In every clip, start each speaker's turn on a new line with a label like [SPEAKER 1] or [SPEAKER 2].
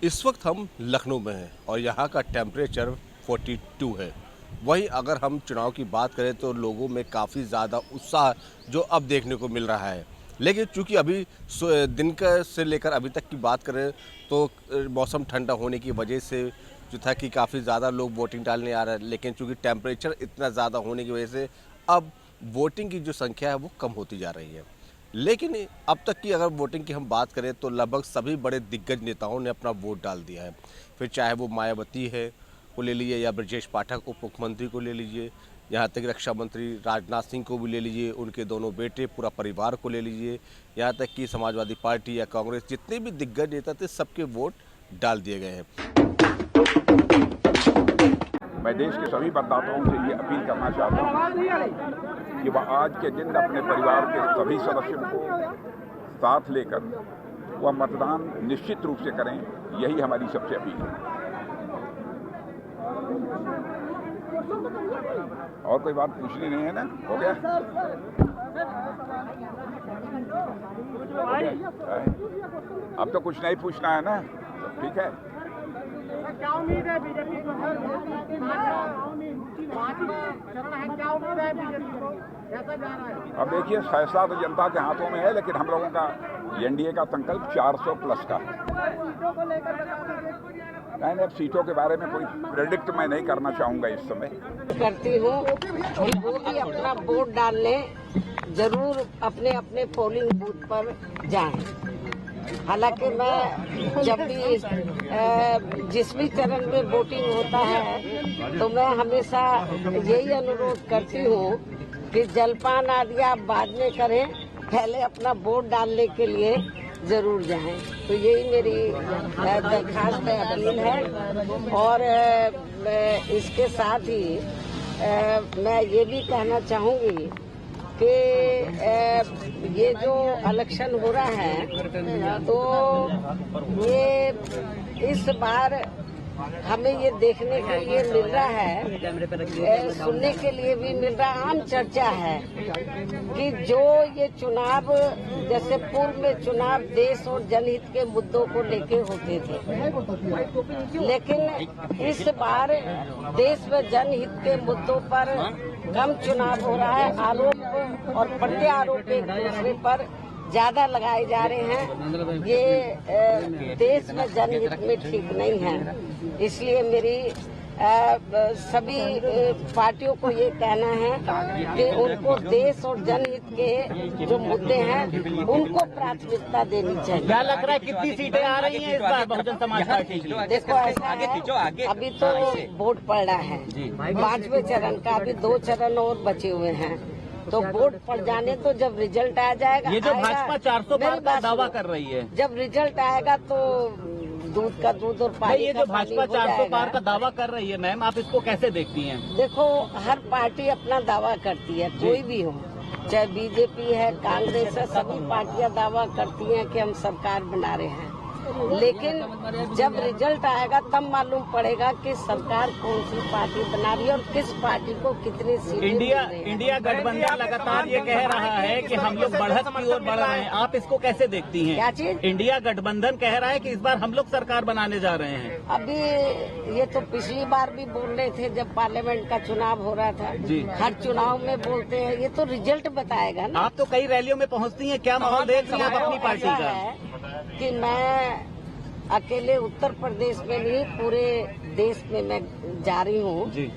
[SPEAKER 1] इस वक्त हम लखनऊ में हैं और यहाँ का टेम्परेचर 42 है। वहीं अगर हम चुनाव की बात करें तो लोगों में काफ़ी ज़्यादा उत्साह जो अब देखने को मिल रहा है। लेकिन चूंकि अभी दिन का से लेकर अभी तक की बात करें तो मौसम ठंडा होने की वजह से जो था कि काफ़ी ज़्यादा लोग वोटिंग डालने आ रहे हैं, लेकिन चूंकि टेम्परेचर इतना ज़्यादा होने की वजह से अब वोटिंग की जो संख्या है वो कम होती जा रही है। लेकिन अब तक की अगर वोटिंग की हम बात करें तो लगभग सभी बड़े दिग्गज नेताओं ने अपना वोट डाल दिया है। फिर चाहे वो मायावती है को ले लीजिए या ब्रजेश पाठक उप मुख्यमंत्री को ले लीजिए, यहाँ तक रक्षा मंत्री राजनाथ सिंह को भी ले लीजिए, उनके दोनों बेटे, पूरा परिवार को ले लीजिए, यहाँ तक कि समाजवादी पार्टी या कांग्रेस, जितने भी दिग्गज नेता थे सबके वोट डाल दिए गए हैं।
[SPEAKER 2] मैं देश के सभी मतदाताओं से ये अपील करना चाहता हूँ कि वह आज के दिन अपने परिवार के सभी सदस्यों को साथ लेकर वह मतदान निश्चित रूप से करें। यही हमारी सबसे अपील है। और कोई बात पूछनी नहीं है ना? हो गया? अब तो कुछ नहीं पूछना है ना? ठीक है।
[SPEAKER 3] क्या उम्मीद है बीजेपी को? चरण है, क्या उम्मीद है बीजेपी को? कैसा जा रहा है?
[SPEAKER 2] अब देखिए, फैसला तो जनता के हाथों में है, लेकिन हम लोगों का एनडीए का संकल्प 400 प्लस का। नहीं, अब सीटों के बारे में कोई प्रेडिक्ट मैं नहीं करना चाहूँगा इस समय।
[SPEAKER 4] करती हूँ कि वो भी अपना वोट डालने जरूर अपने अपने पोलिंग बूथ पर जाएं। हालांकि मैं जब भी जिस भी चरण में वोटिंग होता है तो मैं हमेशा यही अनुरोध करती हूँ कि जलपान आदि आप बाद में करें, पहले अपना वोट डालने के लिए जरूर जाएं। तो यही मेरी दरखास्त अपील है। और इसके साथ ही मैं ये भी कहना चाहूँगी कि ये जो इलेक्शन हो रहा है तो ये इस बार हमें ये देखने के लिए मिल रहा है, सुनने के लिए भी मिल रहा है, आम चर्चा है कि जो ये चुनाव, जैसे पूर्व में चुनाव देश और जनहित के मुद्दों को लेके होते थे, लेकिन इस बार देश व जनहित के मुद्दों पर कम चुनाव हो रहा है। आरोप और प्रत्यारोप एक दूसरे पर ज्यादा लगाए जा रहे हैं। ये देश में जनहित में ठीक नहीं है। इसलिए मेरी सभी पार्टियों को ये कहना है कि उनको देश और जनहित के जो मुद्दे हैं उनको प्राथमिकता देनी चाहिए।
[SPEAKER 5] क्या लग रहा है कितनी सीटें आ रही हैं इस बार बहुजन समाज पार्टी की?
[SPEAKER 4] देखो, ऐसा है, अभी तो वोट पड़ रहा है 5वें चरण का, अभी 2 चरण और बचे हुए हैं। तो वोट पड़ जाने तो जब रिजल्ट आ जाएगा,
[SPEAKER 5] ये जो भाजपा 400 पार का दावा कर रही है,
[SPEAKER 4] जब रिजल्ट आएगा तो दूध का दूध और पानी
[SPEAKER 5] ये
[SPEAKER 4] का
[SPEAKER 5] जो
[SPEAKER 4] पानी
[SPEAKER 5] भाजपा
[SPEAKER 4] हो
[SPEAKER 5] 400
[SPEAKER 4] जाएगा।
[SPEAKER 5] पार का दावा कर रही है मैम, आप इसको कैसे देखती हैं?
[SPEAKER 4] देखो, हर पार्टी अपना दावा करती है, कोई भी हो, चाहे बीजेपी है, कांग्रेस है, सभी पार्टियां दावा करती हैं कि हम सरकार बना रहे हैं। लेकिन जब रिजल्ट आएगा तब मालूम पड़ेगा कि सरकार कौन सी पार्टी बना रही है और किस पार्टी को कितनी सीटें
[SPEAKER 5] इंडिया गठबंधन लगातार ये कह रहा है कि हम लोग बढ़त की ओर बढ़ रहे हैं। आप इसको कैसे देखती हैं?
[SPEAKER 4] क्या चीज?
[SPEAKER 5] इंडिया गठबंधन कह रहा है कि इस बार हम लोग सरकार बनाने जा रहे हैं।
[SPEAKER 4] अभी ये तो पिछली बार भी बोल रहे थे जब पार्लियामेंट का चुनाव हो रहा था
[SPEAKER 5] जी।
[SPEAKER 4] हर चुनाव में बोलते हैं, ये तो रिजल्ट बताएगा ना।
[SPEAKER 5] आप तो कई रैलियों में पहुंचती हैं, क्या माहौल देख रही हैं अपनी पार्टी
[SPEAKER 4] ऐसा
[SPEAKER 5] का?
[SPEAKER 4] है कि मैं अकेले उत्तर प्रदेश में नहीं, पूरे देश में मैं जा रही हूँ
[SPEAKER 5] जी।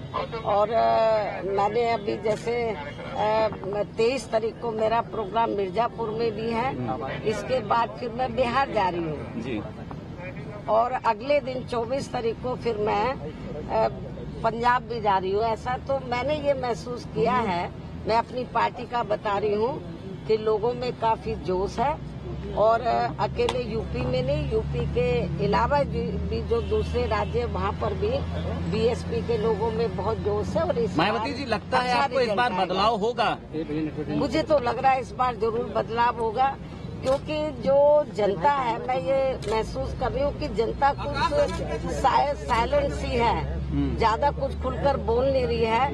[SPEAKER 4] और मैंने अभी जैसे 23 तारीख को मेरा प्रोग्राम मिर्जापुर में भी है। इसके बाद फिर मैं बिहार जा रही हूँ
[SPEAKER 5] जी।
[SPEAKER 4] और अगले दिन 24 तारीख को फिर मैं पंजाब भी जा रही हूँ। ऐसा तो मैंने ये महसूस किया है, मैं अपनी पार्टी का बता रही हूँ कि लोगों में काफी जोश है। और अकेले यूपी में नहीं, यूपी के अलावा भी जो दूसरे राज्य वहाँ पर भी बीएसपी के लोगों में बहुत जोश है। और इस
[SPEAKER 5] मायावती जी, लगता है आपको इस बार बदलाव होगा?
[SPEAKER 4] मुझे तो लग रहा है इस बार जरूर बदलाव होगा, क्योंकि जो जनता है, मैं ये महसूस कर रही हूँ कि जनता कुछ साइलेंट सी है, ज्यादा कुछ खुलकर बोल नहीं रही है।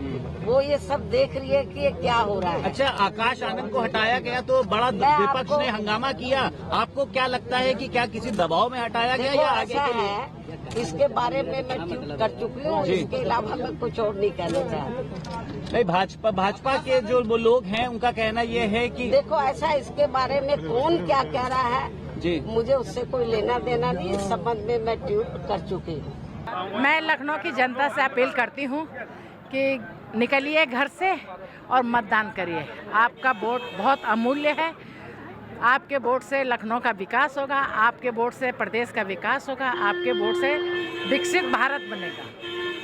[SPEAKER 4] वो ये सब देख रही है कि ये क्या हो रहा है।
[SPEAKER 5] अच्छा, आकाश आनंद को हटाया गया तो बड़ा विपक्ष ने हंगामा किया, आपको क्या लगता है कि क्या किसी दबाव में हटाया गया या आगे
[SPEAKER 4] ऐसा
[SPEAKER 5] के लिए?
[SPEAKER 4] है, इसके बारे में मैं ट्वीट कर चुकी हूँ, इसके अलावा मैं कुछ और नहीं कहना चाहती।
[SPEAKER 5] नहीं, भाजपा के जो वो लोग हैं उनका कहना ये है कि
[SPEAKER 4] देखो ऐसा, इसके बारे में कौन क्या कह रहा है
[SPEAKER 5] जी,
[SPEAKER 4] मुझे उससे कोई लेना देना नहीं। इस संबंध में मैं ट्वीट कर चुकी हूँ।
[SPEAKER 6] मैं लखनऊ की जनता से अपील करती हूँ कि निकलिए घर से और मतदान करिए। आपका वोट बहुत अमूल्य है। आपके वोट से लखनऊ का विकास होगा, आपके वोट से प्रदेश का विकास होगा, आपके वोट से विकसित भारत बनेगा।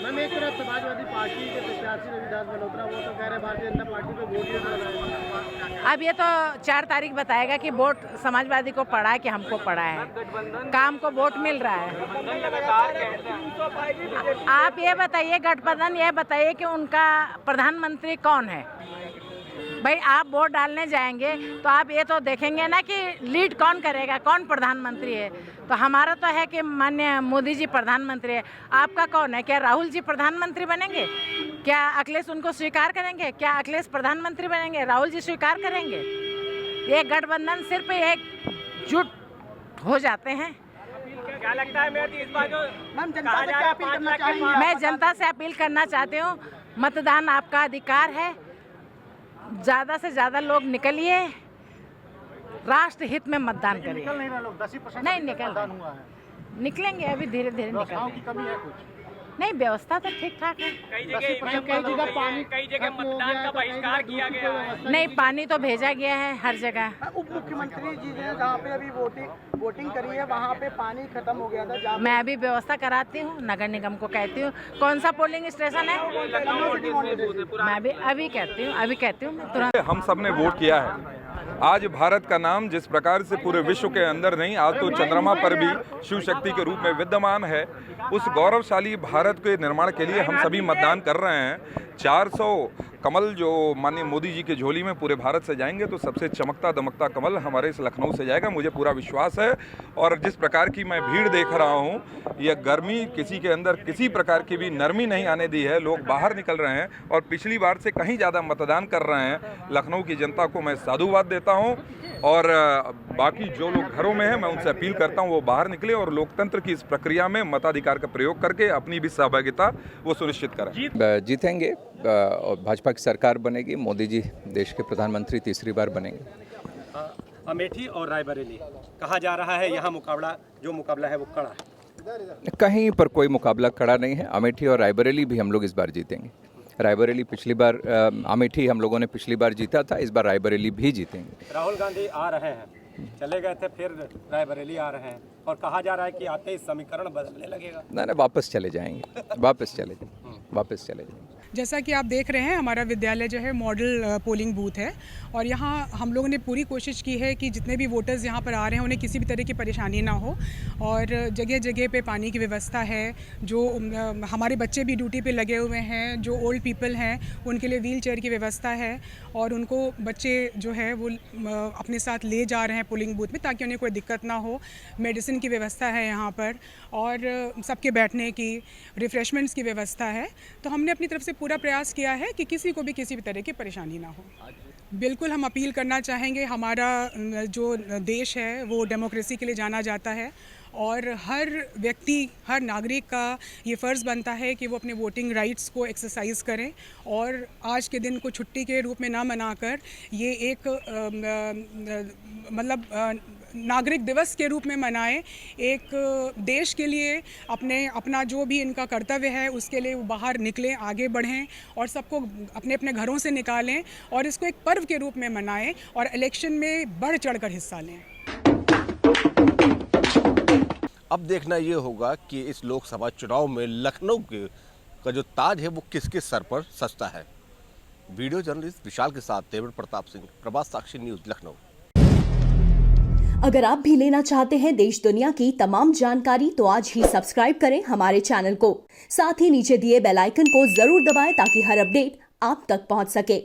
[SPEAKER 3] मैम, एक तरफ समाजवादी पार्टी के प्रत्याशी रविदास मल्होत्रा, वो तो कह रहे भारतीय जनता पार्टी को वोट नहीं लगाएगा।
[SPEAKER 6] अब ये तो 4 तारीख बताएगा कि वोट समाजवादी को पड़ा है कि हमको पड़ा है। काम को वोट मिल रहा है। आप ये बताइए, गठबंधन ये बताइए कि उनका प्रधानमंत्री कौन है। भाई आप वोट डालने जाएंगे तो आप ये तो देखेंगे ना कि लीड कौन करेगा, कौन प्रधानमंत्री है। तो हमारा तो है कि माननीय मोदी जी प्रधानमंत्री है। आपका कौन है? क्या राहुल जी प्रधानमंत्री बनेंगे? क्या अखिलेश उनको स्वीकार करेंगे? क्या अखिलेश प्रधानमंत्री बनेंगे? राहुल जी स्वीकार करेंगे? ये गठबंधन सिर्फ एकजुट हो जाते हैं।
[SPEAKER 5] क्या लगता है इस बार जो
[SPEAKER 6] मैं जनता से अपील करना चाहती हूँ, मतदान आपका अधिकार है। ज़्यादा से ज़्यादा लोग निकलिए, राष्ट्र हित में मतदान करिए। नहीं निकलेंगे, अभी धीरे धीरे निकलेंगे। नहीं, व्यवस्था तो ठीक ठाक है।
[SPEAKER 3] कई जगह मतदान का बहिष्कार किया गया है।
[SPEAKER 6] नहीं, पानी तो भेजा गया है हर जगह।
[SPEAKER 3] उप मुख्यमंत्री जी ने जहाँ पे अभी वोटिंग करी है वहाँ पे पानी खत्म हो गया था।
[SPEAKER 6] मैं अभी व्यवस्था कराती हूँ, नगर निगम को कहती हूँ कौन सा पोलिंग स्टेशन है, मैं अभी कहती हूँ तुरंत।
[SPEAKER 2] हम सब ने वोट किया है। आज भारत का नाम जिस प्रकार से पूरे विश्व के अंदर नहीं, आज तो चंद्रमा पर भी शिव शक्ति के रूप में विद्यमान है। उस गौरवशाली भारत के निर्माण के लिए हम सभी मतदान कर रहे हैं। 400 कमल जो माननीय मोदी जी के झोली में पूरे भारत से जाएंगे तो सबसे चमकता दमकता कमल हमारे इस लखनऊ से जाएगा, मुझे पूरा विश्वास है। और जिस प्रकार की मैं भीड़ देख रहा हूँ, यह गर्मी किसी के अंदर किसी प्रकार की भी नरमी नहीं आने दी है। लोग बाहर निकल रहे हैं और पिछली बार से कहीं ज़्यादा मतदान कर रहे हैं। लखनऊ की जनता को मैं साधुवाद देता हूँ और बाकी जो लोग घरों में हैं मैं उनसे अपील करता हूँ वो बाहर निकले और लोकतंत्र की इस प्रक्रिया में मताधिकार का प्रयोग करके अपनी भी सहभागिता वो सुनिश्चित करें।
[SPEAKER 7] जीतेंगे और भाजपा की सरकार बनेगी, मोदी जी देश के प्रधानमंत्री तीसरी बार बनेंगे।
[SPEAKER 8] अमेठी और रायबरेली कहा जा रहा है, यहाँ मुकाबला है वो कड़ा है।
[SPEAKER 7] कहीं पर कोई मुकाबला कड़ा नहीं है। अमेठी और रायबरेली भी हम लोग इस बार जीतेंगे। रायबरेली पिछली बार, अमेठी हम लोगों ने पिछली बार जीता था, इस बार रायबरेली भी जीतेंगे।
[SPEAKER 8] राहुल गांधी आ रहे हैं, चले गए थे, फिर रायबरेली आ रहे हैं और कहा जा रहा है कि आते ही समीकरण बदलने लगेगा।
[SPEAKER 7] ना वापस चले जाएंगे।
[SPEAKER 9] जैसा कि आप देख रहे हैं, हमारा विद्यालय जो है मॉडल पोलिंग बूथ है और यहाँ हम लोगों ने पूरी कोशिश की है कि जितने भी वोटर्स यहाँ पर आ रहे हैं उन्हें किसी भी तरह की परेशानी ना हो। और जगह जगह पे पानी की व्यवस्था है। जो हमारे बच्चे भी ड्यूटी पे लगे हुए हैं, जो ओल्ड पीपल हैं उनके लिए व्हील चेयर की व्यवस्था है और उनको बच्चे जो है वो अपने साथ ले जा रहे हैं पोलिंग बूथ में ताकि उन्हें कोई दिक्कत ना हो। मेडिसिन की व्यवस्था है यहाँ पर और सबके बैठने की, रिफ़्रेशमेंट्स की व्यवस्था है। तो हमने अपनी तरफ से पूरा प्रयास किया है कि किसी को भी किसी भी तरह की परेशानी ना हो। बिल्कुल हम अपील करना चाहेंगे, हमारा जो देश है वो डेमोक्रेसी के लिए जाना जाता है और हर व्यक्ति, हर नागरिक का ये फ़र्ज़ बनता है कि वो अपने वोटिंग राइट्स को एक्सरसाइज करें और आज के दिन को छुट्टी के रूप में ना मनाकर ये एक नागरिक दिवस के रूप में मनाएं। एक देश के लिए अपना जो भी इनका कर्तव्य है उसके लिए वो बाहर निकलें, आगे बढ़ें और सबको अपने अपने घरों से निकालें और इसको एक पर्व के रूप में मनाएं और इलेक्शन में बढ़ चढ़कर हिस्सा लें।
[SPEAKER 1] अब देखना ये होगा कि इस लोकसभा चुनाव में लखनऊ का जो ताज है वो किसके सर पर सजता है। वीडियो जर्नलिस्ट विशाल के साथ देवेंद्र प्रताप सिंह, प्रभात साक्षी न्यूज़, लखनऊ।
[SPEAKER 10] अगर आप भी लेना चाहते हैं देश दुनिया की तमाम जानकारी तो आज ही सब्सक्राइब करें हमारे चैनल को। साथ ही नीचे दिए बेल आइकन को जरूर दबाएं ताकि हर अपडेट आप तक पहुंच सके।